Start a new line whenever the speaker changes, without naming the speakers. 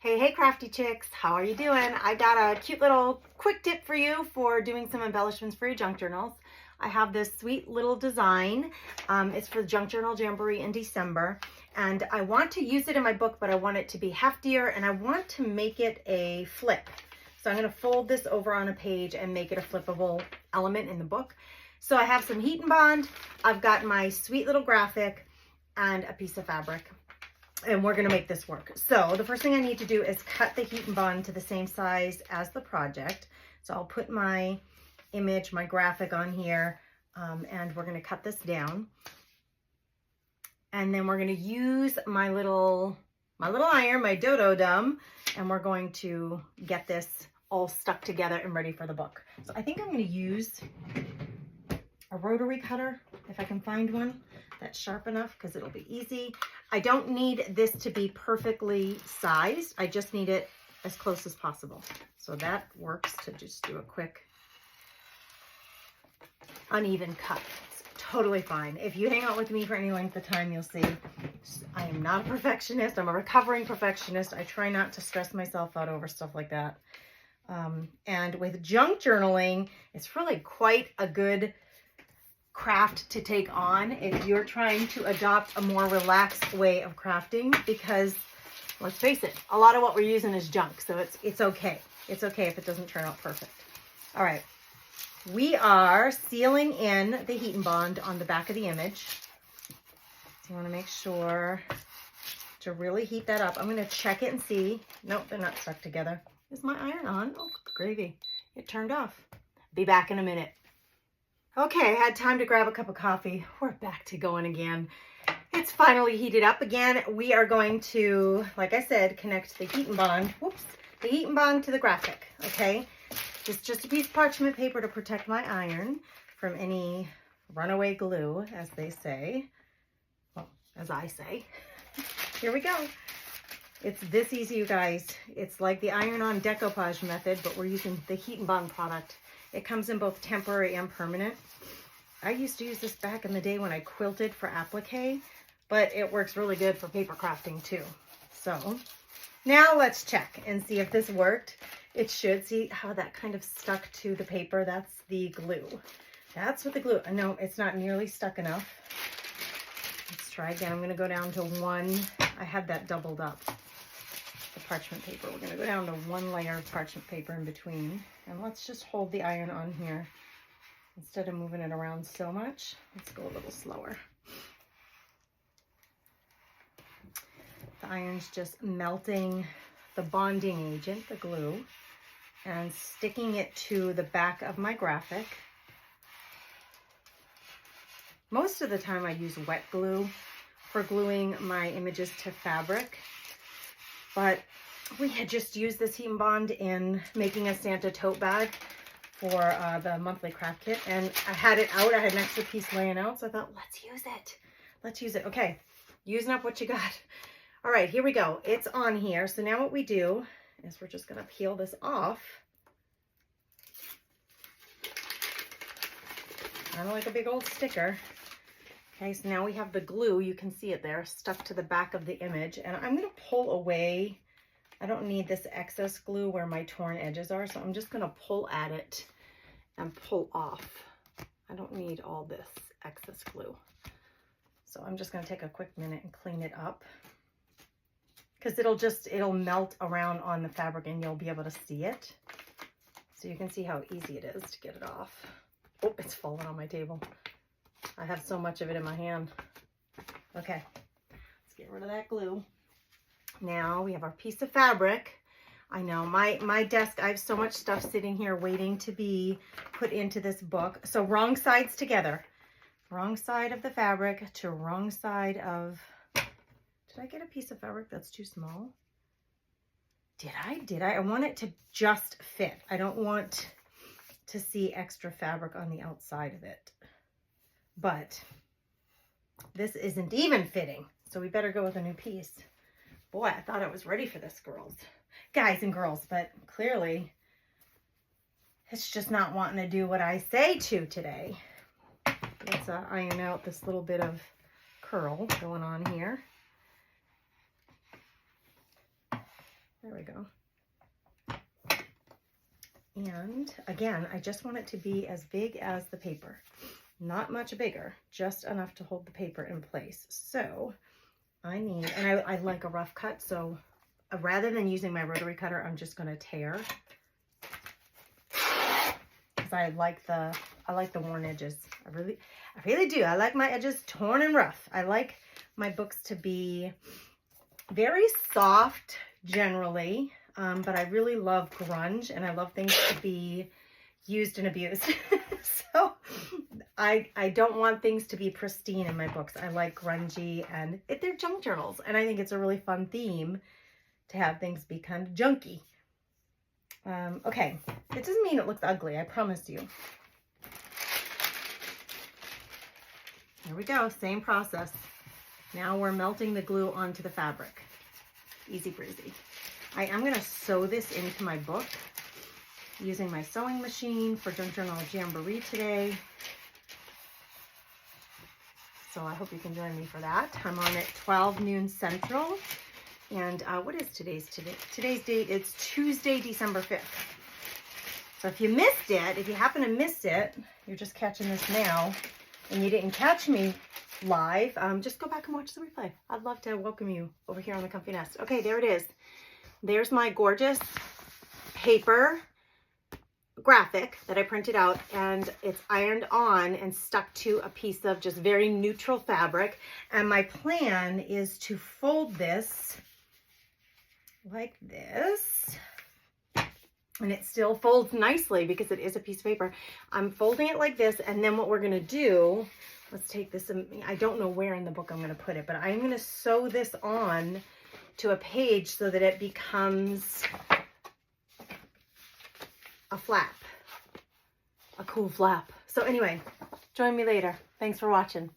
Hey crafty chicks, how are you doing? I got a cute little quick tip for you for doing some embellishments for your junk journals. I have this sweet little design. It's for the Junk Journal Jamboree in December, and I want to use it in my book, but I want it to be heftier and I want to make it a flip. So I'm going to fold this over on a page and make it a flippable element in the book. So I have some heat and bond, I've got my sweet little graphic, and a piece of fabric. And we're going to make this work. So the first thing I need to do is cut the heat and bond to the same size as the project. So I'll put my image, my graphic on here, and we're going to cut this down. And then we're going to use my little iron, my Dodo-Dum, and we're going to get this all stuck together and ready for the book. So I think I'm going to use a rotary cutter, if I can find one that's sharp enough, because it'll be easy. I don't need this to be perfectly sized. I just need it as close as possible. So that works to just do a quick uneven cut. It's totally fine. If you hang out with me for any length of time, you'll see I am not a perfectionist. I'm a recovering perfectionist. I try not to stress myself out over stuff like that. And with junk journaling, it's really quite a good craft to take on if you're trying to adopt a more relaxed way of crafting, because let's face it, a lot of what we're using is junk, so it's okay. It's okay if it doesn't turn out perfect. All right, we are sealing in the heat and bond on the back of the image. So you want to make sure to really heat that up. I'm going to check it and see. Nope, they're not stuck together. Is my iron on? Oh, gravy. It turned off. Be back in a minute. Okay, I had time to grab a cup of coffee. We're back to going again. It's finally heated up again. We are going to, like I said, connect the heat and bond, the heat and bond to the graphic, okay? It's just a piece of parchment paper to protect my iron from any runaway glue, as they say. Well, as I say. Here we go. It's this easy, you guys. It's like the iron-on decoupage method, but we're using the heat and bond product. It comes in both temporary and permanent. I used to use this back in the day when I quilted for applique, but it works really good for paper crafting too. So now let's check and see if this worked. It should. See how that kind of stuck to the paper? That's the glue. That's what the glue, no, it's not nearly stuck enough. Let's try again. I'm going to go down to one. I had that doubled up, the parchment paper. We're going to go down to one layer of parchment paper in between. And let's just hold the iron on here. Instead of moving it around so much, let's go a little slower. The iron's just melting the bonding agent, the glue, and sticking it to the back of my graphic. Most of the time I use wet glue for gluing my images to fabric, but we had just used this heat and bond in making a Santa tote bag for the monthly craft kit, and I had it out. I had an extra piece laying out, so I thought, let's use it. Let's use it. Okay, using up what you got. All right, here we go. It's on here. So now what we do is we're just going to peel this off. Kind of like a big old sticker. Okay, so now we have the glue. You can see it there, stuck to the back of the image, and I'm going to pull away. I don't need this excess glue where my torn edges are, so I'm just going to pull at it and pull off. I don't need all this excess glue. So I'm just going to take a quick minute and clean it up, because it'll melt around on the fabric and you'll be able to see it. So you can see how easy it is to get it off. Oh, it's falling on my table. I have so much of it in my hand. Okay, let's get rid of that glue. Now we have our piece of fabric. I know my desk, I have so much stuff sitting here waiting to be put into this book. So wrong sides together. Wrong side of the fabric to wrong side of, did I get a piece of fabric that's too small? Did I? I want it to just fit. I don't want to see extra fabric on the outside of it. But this isn't even fitting, so we better go with a new piece. Boy, I thought I was ready for this, guys and girls, but clearly it's just not wanting to do what I say to today. Let's iron out this little bit of curl going on here. There we go. And again, I just want it to be as big as the paper. Not much bigger, just enough to hold the paper in place. So I need, and I like a rough cut, so rather than using my rotary cutter, I'm just going to tear. Because I like the worn edges. I really do. I like my edges torn and rough. I like my books to be very soft generally, but I really love grunge, and I love things to be used and abused. So I don't want things to be pristine in my books. I like grungy, and they're junk journals, and I think it's a really fun theme to have things be kind of junky. Okay, it doesn't mean it looks ugly, I promise you. There we go, same process. Now we're melting the glue onto the fabric. Easy breezy. I am going to sew this into my book using my sewing machine for Junk Journal Jamboree today. So I hope you can join me for that. I'm on at 12 noon Central. And what is today's date? It's Tuesday, December 5th. So if you missed it, if you happen to miss it, you're just catching this now, and you didn't catch me live, just go back and watch the replay. I'd love to welcome you over here on the Comfy Nest. Okay, there it is. There's my gorgeous paper graphic that I printed out, and it's ironed on and stuck to a piece of just very neutral fabric. And my plan is to fold this like this, and it still folds nicely because it is a piece of paper. I'm folding it like this, and then what we're going to do, let's take this, I don't know where in the book I'm going to put it, but I'm going to sew this on to a page so that it becomes a flap, a cool flap. So anyway, join me later. Thanks for watching.